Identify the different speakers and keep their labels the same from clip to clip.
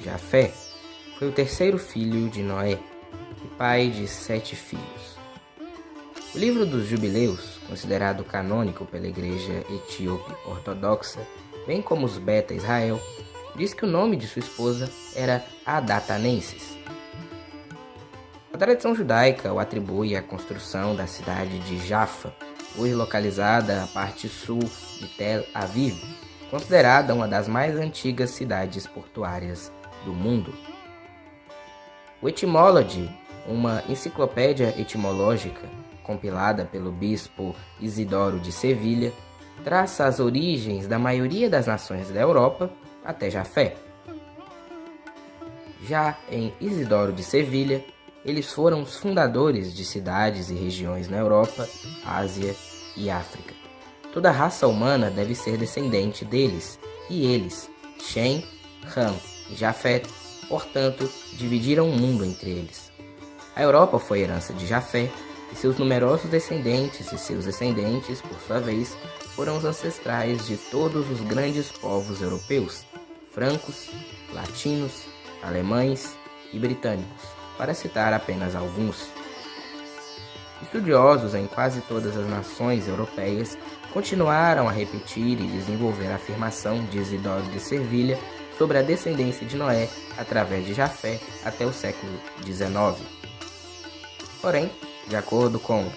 Speaker 1: Jafé, foi o terceiro filho de Noé e pai de 7 filhos. O livro dos Jubileus, considerado canônico pela Igreja Etíope Ortodoxa, bem como os Beta Israel, diz que o nome de sua esposa era Adatanenses. A tradição judaica o atribui à construção da cidade de Jaffa, hoje localizada na parte sul de Tel Aviv, considerada uma das mais antigas cidades portuárias do mundo. O Etymology, uma enciclopédia etimológica compilada pelo bispo Isidoro de Sevilha, traça as origens da maioria das nações da Europa até Jafé. Já em Isidoro de Sevilha, eles foram os fundadores de cidades e regiões na Europa, Ásia e África. Toda raça humana deve ser descendente deles, e eles, Shem, Ham e Jafé, portanto, dividiram o mundo entre eles. A Europa foi herança de Jafé, e seus numerosos descendentes e seus descendentes, por sua vez, foram os ancestrais de todos os grandes povos europeus, francos, latinos, alemães e britânicos, para citar apenas alguns. Estudiosos em quase todas as nações europeias continuaram a repetir e desenvolver a afirmação de Isidoro de Sevilha sobre a descendência de Noé através de Jafé até o século XIX. Porém, de acordo com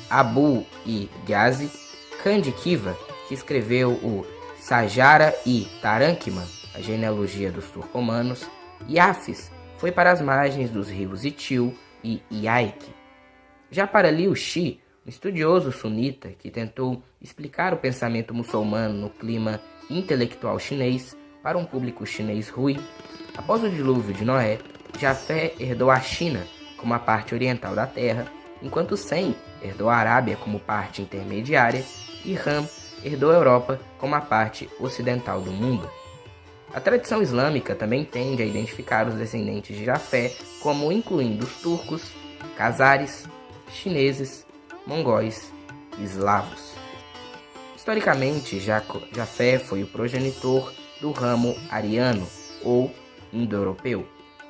Speaker 1: Abu e Ghazi, Kandikiva, que escreveu o Sajara e Tarankman, a genealogia dos turcomanos, Iafis foi para as margens dos rios Itil e Iaik. Já para Liu Xi, um estudioso sunita que tentou explicar o pensamento muçulmano no clima intelectual chinês para um público chinês ruim, após o dilúvio de Noé, Jafé herdou a China como a parte oriental da terra, enquanto Sem herdou a Arábia como parte intermediária e Ham herdou a Europa como a parte ocidental do mundo. A tradição islâmica também tende a identificar os descendentes de Jafé como incluindo os turcos, cazares, chineses, mongóis e eslavos. Historicamente, Jafé foi o progenitor do ramo ariano ou indo-europeu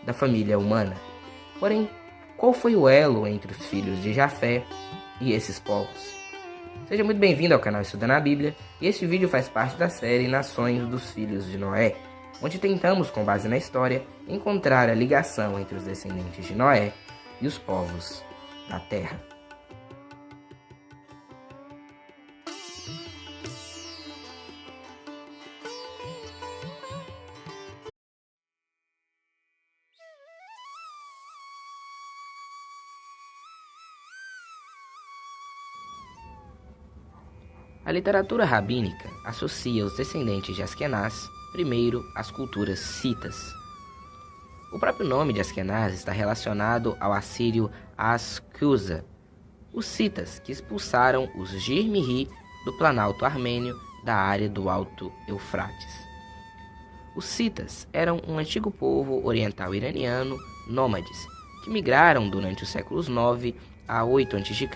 Speaker 1: da família humana. Porém, qual foi o elo entre os filhos de Jafé e esses povos? Seja muito bem-vindo ao canal Estudando a Bíblia, e este vídeo faz parte da série Nações dos Filhos de Noé, onde tentamos, com base na história, encontrar a ligação entre os descendentes de Noé e os povos da terra. A literatura rabínica associa os descendentes de Askenaz primeiro às culturas citas. O próprio nome de Askenaz está relacionado ao assírio Ascusa, os citas que expulsaram os Girmiri do planalto armênio da área do Alto Eufrates. Os citas eram um antigo povo oriental iraniano, nômades, que migraram durante os séculos 9 a 8 a.C.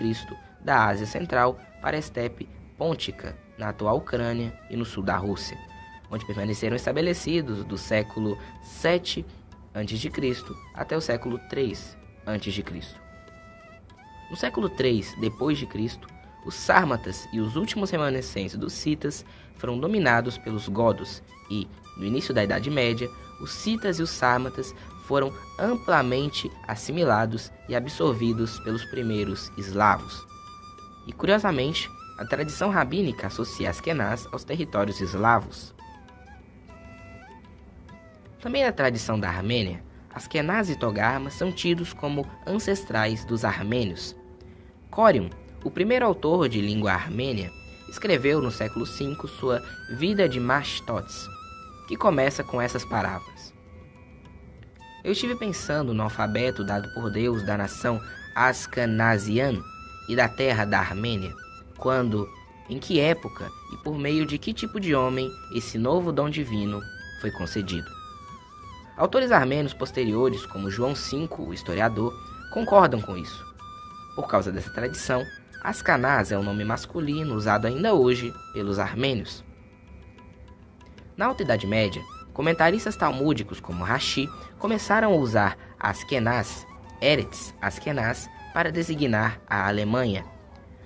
Speaker 1: da Ásia Central para a estepe Pôntica, na atual Ucrânia e no sul da Rússia, onde permaneceram estabelecidos do século 7 a.C. até o século 3 a.C. No século 3 d.C., os Sármatas e os últimos remanescentes dos citas foram dominados pelos godos e, no início da Idade Média, os citas e os sármatas foram amplamente assimilados e absorvidos pelos primeiros eslavos. E, curiosamente, a tradição rabínica associa Askenaz aos territórios eslavos. Também na tradição da Armênia, Askenaz e Togarma são tidos como ancestrais dos armênios. Corium, o primeiro autor de língua armênia, escreveu no século V sua Vida de Mashtots, que começa com essas palavras. Eu estive pensando no alfabeto dado por Deus da nação Ascanazian e da terra da Armênia, quando, em que época e por meio de que tipo de homem esse novo dom divino foi concedido. Autores armênios posteriores, como João V, o historiador, concordam com isso. Por causa dessa tradição, Ascanaz é um nome masculino usado ainda hoje pelos armênios. Na Alta Idade Média, Comentaristas talmúdicos como Rashi começaram a usar Askenaz, Eretz Askenaz, para designar a Alemanha.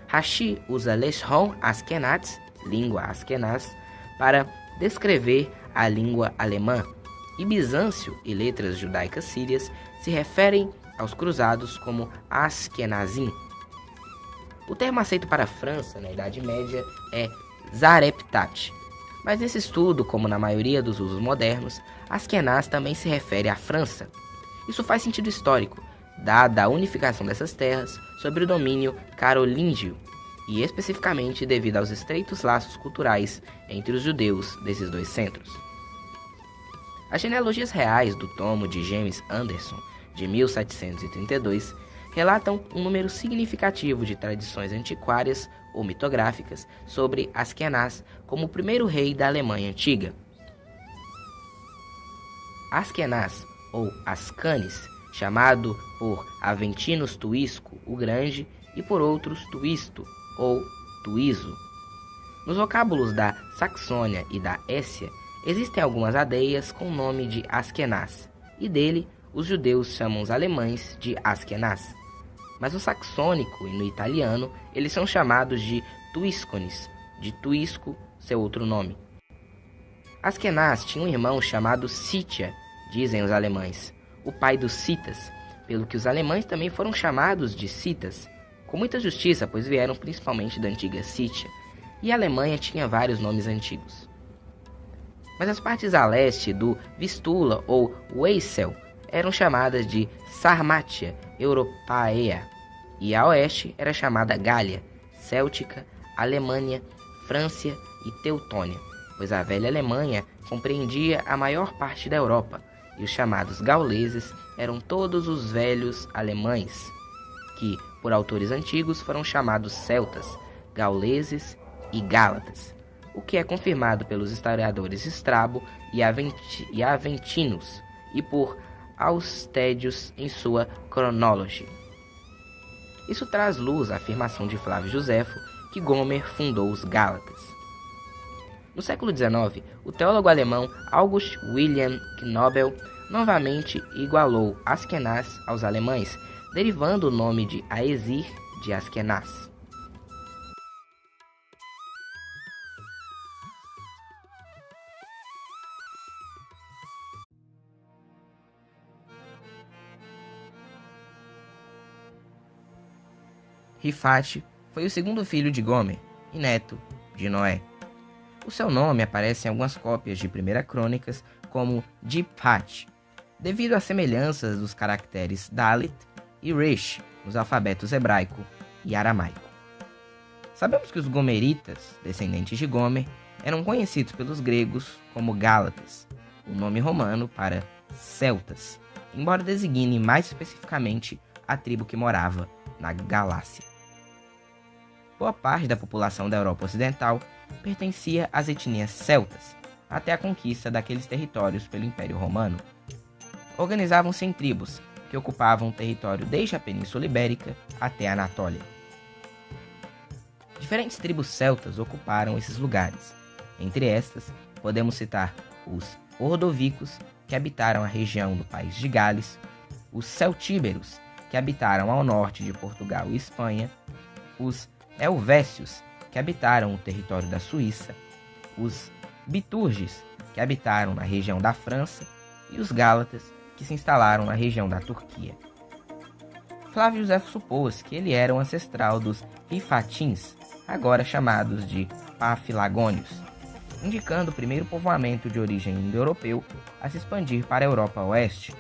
Speaker 1: Rashi usa Leshon Askenaz, língua Askenaz, para descrever a língua alemã, e Bizâncio e letras judaicas sírias se referem aos cruzados como Askenazim. O termo aceito para a França na Idade Média é Zareptat, mas nesse estudo, como na maioria dos usos modernos, Askenaz também se refere à França. Isso faz sentido histórico, dada a unificação dessas terras sob o domínio carolíngio, e especificamente devido aos estreitos laços culturais entre os judeus desses dois centros. As genealogias reais do tomo de James Anderson, de 1732, relatam um número significativo de tradições antiquárias ou mitográficas sobre Askenaz como o primeiro rei da Alemanha antiga. Askenaz, ou Ascanes, chamado por Aventinus Tuisco o Grande e por outros Tuisto ou Tuiso. Nos vocábulos da Saxônia e da Essia, existem algumas aldeias com o nome de Askenaz, e dele os judeus chamam os alemães de Askenaz. Mas no saxônico e no italiano, eles são chamados de Tuiscones, de Tuisco, seu outro nome. Askenaz tinha um irmão chamado Sítia, dizem os alemães, o pai dos citas, pelo que os alemães também foram chamados de citas, com muita justiça, pois vieram principalmente da antiga Sítia, e a Alemanha tinha vários nomes antigos. Mas as partes a leste do Vistula ou Weissel eram chamadas de Sarmátia Europaea, e a oeste era chamada Gália, Céltica, Alemanha, França e Teutônia, pois a velha Alemanha compreendia a maior parte da Europa, e os chamados gauleses eram todos os velhos alemães, que, por autores antigos, foram chamados celtas, gauleses e gálatas, o que é confirmado pelos historiadores Strabo e Aventinus e por Austédios em sua Chronology. Isso traz luz à afirmação de Flávio Josefo que Gomer fundou os Gálatas. No século XIX, o teólogo alemão August Wilhelm Knobel novamente igualou Askenaz aos alemães, derivando o nome de Aesir de Askenaz. Rifate foi o segundo filho de Gomer e neto de Noé. O seu nome aparece em algumas cópias de 1 Crônicas como Diphat, devido às semelhanças dos caracteres Dalet e Resh nos alfabetos hebraico e aramaico. Sabemos que os gomeritas, descendentes de Gomer, eram conhecidos pelos gregos como Gálatas, o nome romano para celtas, embora designe mais especificamente a tribo que morava na Galácia. Boa parte da população da Europa Ocidental pertencia às etnias celtas, até a conquista daqueles territórios pelo Império Romano. Organizavam-se em tribos, que ocupavam o território desde a Península Ibérica até a Anatólia. Diferentes tribos celtas ocuparam esses lugares. Entre estas, podemos citar os Ordovicos, que habitaram a região do país de Gales, os Celtíberos, que habitaram ao norte de Portugal e Espanha, os Helvécios, que habitaram o território da Suíça, os Biturges, que habitaram na região da França, e os Gálatas, que se instalaram na região da Turquia. Flávio Josefo supôs que ele era um ancestral dos Rifatins, agora chamados de Pafilagônios, indicando o primeiro povoamento de origem indo-europeu a se expandir para a Europa Oeste.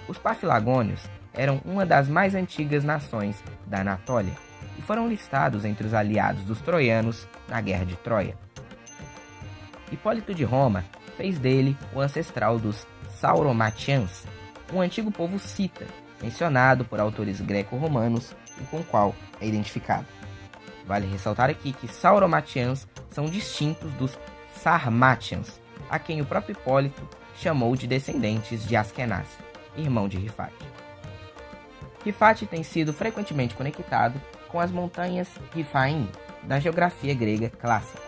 Speaker 1: Os Pafilagônios eram uma das mais antigas nações da Anatólia e foram listados entre os aliados dos troianos na Guerra de Troia. Hipólito de Roma fez dele o ancestral dos Sauromatians, um antigo povo cita, mencionado por autores greco-romanos e com o qual é identificado. Vale ressaltar aqui que Sauromatians são distintos dos Sarmatians, a quem o próprio Hipólito chamou de descendentes de Askenaz, irmão de Rifate. Rifate tem sido frequentemente conectado com as montanhas Rifaim da geografia grega clássica,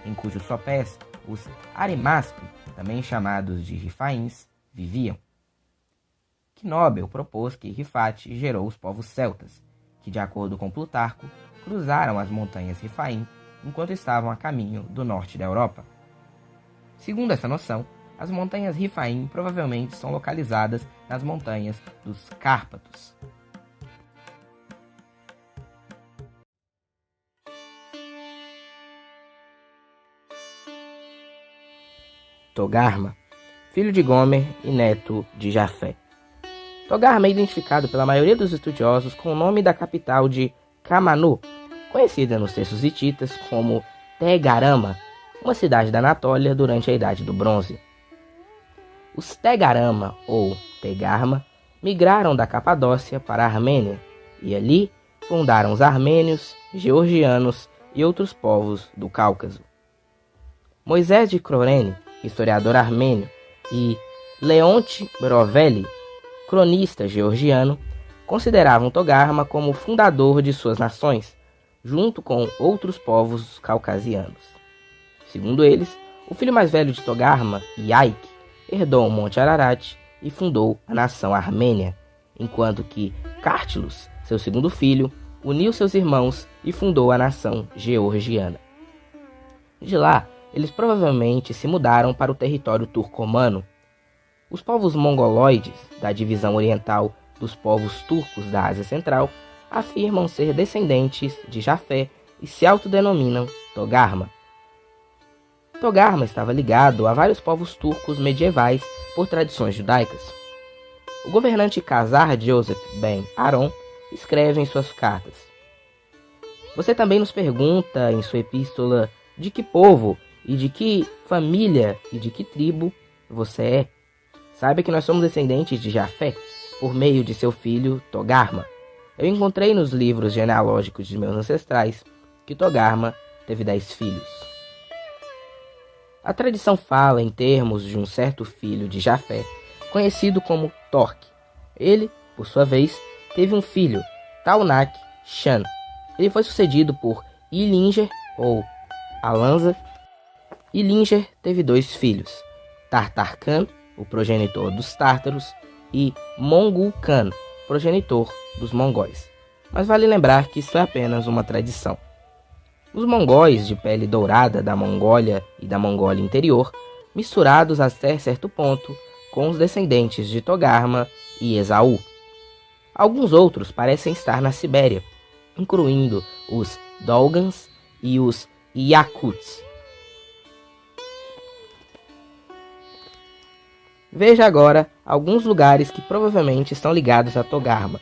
Speaker 1: em cujos sopés os Arimaspi também chamados de Rifaíns, viviam. Knobel propôs que Rifate gerou os povos celtas, que, de acordo com Plutarco, cruzaram as montanhas Rifaim enquanto estavam a caminho do norte da Europa. Segundo essa noção, as montanhas Rifaim provavelmente são localizadas nas montanhas dos Cárpatos. Togarma, filho de Gomer e neto de Jafé. Togarma é identificado pela maioria dos estudiosos com o nome da capital de Kamanu, conhecida nos textos hititas como Tegarama, uma cidade da Anatólia durante a Idade do Bronze. Os Tegarama, ou Tegarma, migraram da Capadócia para a Armênia e ali fundaram os armênios, georgianos e outros povos do Cáucaso. Moisés de Crorene, historiador armênio, e Leonte Brovelli, cronista georgiano, consideravam Togarma como o fundador de suas nações, junto com outros povos caucasianos. Segundo eles, o filho mais velho de Togarma, Yaik, herdou o Monte Ararat e fundou a nação armênia, enquanto que Cártilos, seu segundo filho, uniu seus irmãos e fundou a nação georgiana. De lá, eles provavelmente se mudaram para o território turcomano. Os povos mongoloides, da divisão oriental dos povos turcos da Ásia Central, afirmam ser descendentes de Jafé e se autodenominam Togarma. Togarma estava ligado a vários povos turcos medievais por tradições judaicas. O governante Khazar Joseph ben Aron escreve em suas cartas: Você também nos pergunta em sua epístola de que povo e de que família e de que tribo você é. Saiba que nós somos descendentes de Jafé, por meio de seu filho Togarma. Eu encontrei nos livros genealógicos de meus ancestrais que Togarma teve 10 filhos. A tradição fala em termos de um certo filho de Jafé, conhecido como Torque. Ele, por sua vez, teve um filho, Taunak-Shan. Ele foi sucedido por Ilinger, ou Alanza. Ilinger teve 2 filhos, Tartar-Khan, o progenitor dos tártaros, e Mongul-Khan, progenitor dos mongóis. Mas vale lembrar que isso é apenas uma tradição. Os mongóis de pele dourada da Mongólia e da Mongólia Interior, misturados até certo ponto com os descendentes de Togarma e Esaú. Alguns outros parecem estar na Sibéria, incluindo os Dolgans e os Yakuts. Veja agora alguns lugares que provavelmente estão ligados a Togarma.